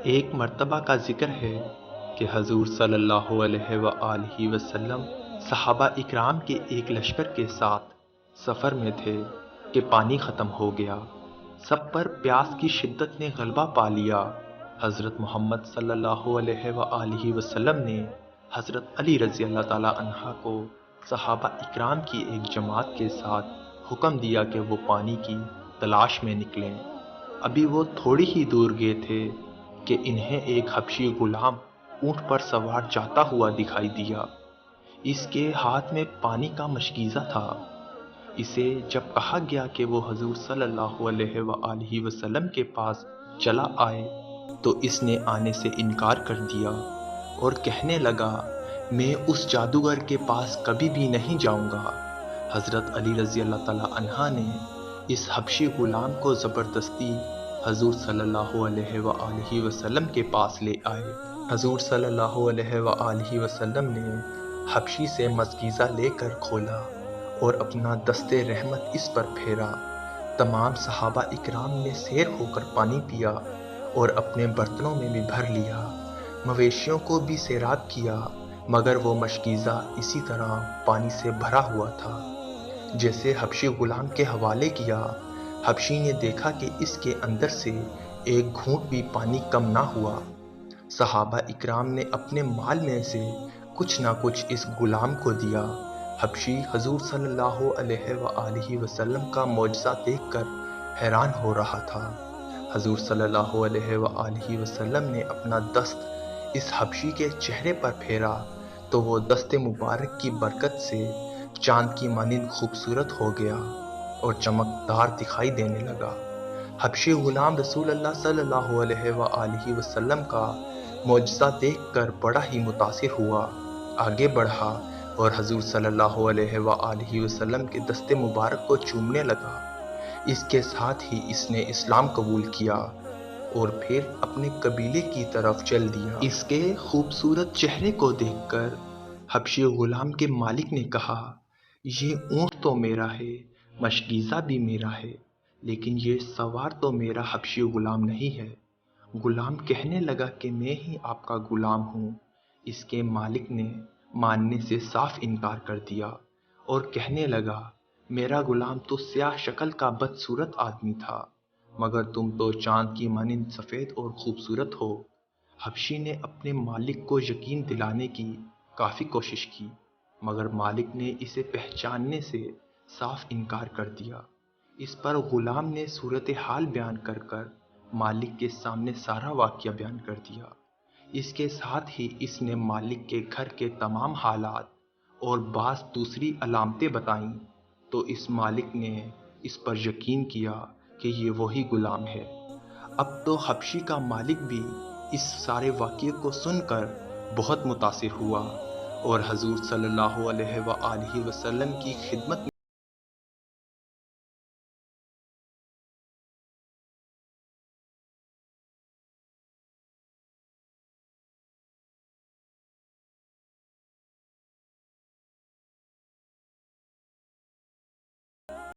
ایک مرتبہ کا ذکر ہے کہ حضور صلی اللہ علیہ وآلہ وسلم صحابہ اکرام کے ایک لشکر کے ساتھ سفر میں تھے کہ پانی ختم ہو گیا۔ سب پر پیاس کی شدت نے غلبہ پا لیا۔ حضرت محمد صلی اللہ علیہ وآلہ وسلم نے حضرت علی رضی اللہ تعالیٰ عنہ کو صحابہ اکرام کی ایک جماعت کے ساتھ حکم دیا کہ وہ پانی کی تلاش میں نکلیں۔ ابھی وہ تھوڑی ہی دور گئے تھے کہ انہیں ایک حبشی غلام اونٹ پر سوار جاتا ہوا دکھائی دیا۔ اس کے ہاتھ میں پانی کا مشکیزہ تھا۔ اسے جب کہا گیا کہ وہ حضور صلی اللہ علیہ وآلہ وسلم کے پاس چلا آئے تو اس نے آنے سے انکار کر دیا اور کہنے لگا، میں اس جادوگر کے پاس کبھی بھی نہیں جاؤں گا۔ حضرت علی رضی اللہ تعالیٰ عنہ نے اس حبشی غلام کو زبردستی حضور صلی اللہ علیہ وآلہ وسلم کے پاس لے آئے۔ حضور صلی اللہ علیہ وآلہ وسلم نے حبشی سے مشکیزہ لے کر کھولا اور اپنا دست رحمت اس پر پھیرا۔ تمام صحابہ اکرام نے سیر ہو کر پانی پیا اور اپنے برتنوں میں بھی بھر لیا۔ مویشیوں کو بھی سیراب کیا، مگر وہ مشکیزہ اسی طرح پانی سے بھرا ہوا تھا جیسے حبشی غلام کے حوالے کیا۔ حبشی نے دیکھا کہ اس کے اندر سے ایک گھونٹ بھی پانی کم نہ ہوا۔ صحابہ اکرام نے اپنے مال میں سے کچھ نہ کچھ اس غلام کو دیا۔ حبشی حضور صلی اللہ علیہ وآلہ وسلم کا معجزہ دیکھ کر حیران ہو رہا تھا۔ حضور صلی اللہ علیہ وآلہ وسلم نے اپنا دست اس حبشی کے چہرے پر پھیرا تو وہ دست مبارک کی برکت سے چاند کی مانند خوبصورت ہو گیا اور چمکدار دکھائی دینے لگا۔ حبشی غلام رسول اللہ صلی اللہ علیہ وآلہ وسلم کا معجزہ دیکھ کر بڑا ہی متاثر ہوا، آگے بڑھا اور حضور صلی اللہ علیہ وآلہ وسلم کے دست مبارک کو چومنے لگا۔ اس کے ساتھ ہی اس نے اسلام قبول کیا اور پھر اپنے قبیلے کی طرف چل دیا۔ اس کے خوبصورت چہرے کو دیکھ کر حبشی غلام کے مالک نے کہا، یہ اونٹ تو میرا ہے، مشکیزہ بھی میرا ہے، لیکن یہ سوار تو میرا حبشی غلام نہیں ہے۔ غلام کہنے لگا کہ میں ہی آپ کا غلام ہوں۔ اس کے مالک نے ماننے سے صاف انکار کر دیا اور کہنے لگا، میرا غلام تو سیاہ شکل کا بدصورت آدمی تھا، مگر تم تو چاند کی مانند سفید اور خوبصورت ہو۔ حبشی نے اپنے مالک کو یقین دلانے کی کافی کوشش کی، مگر مالک نے اسے پہچاننے سے صاف انکار کر دیا۔ اس پر غلام نے صورتحال بیان کر کر مالک کے سامنے سارا واقعہ بیان کر دیا۔ اس کے ساتھ ہی اس نے مالک کے گھر کے تمام حالات اور بعض دوسری علامتیں بتائیں تو اس مالک نے اس پر یقین کیا کہ یہ وہی غلام ہے۔ اب تو حبشی کا مالک بھی اس سارے واقعے کو سن کر بہت متاثر ہوا اور حضور صلی اللہ علیہ وآلہ وسلم کی خدمت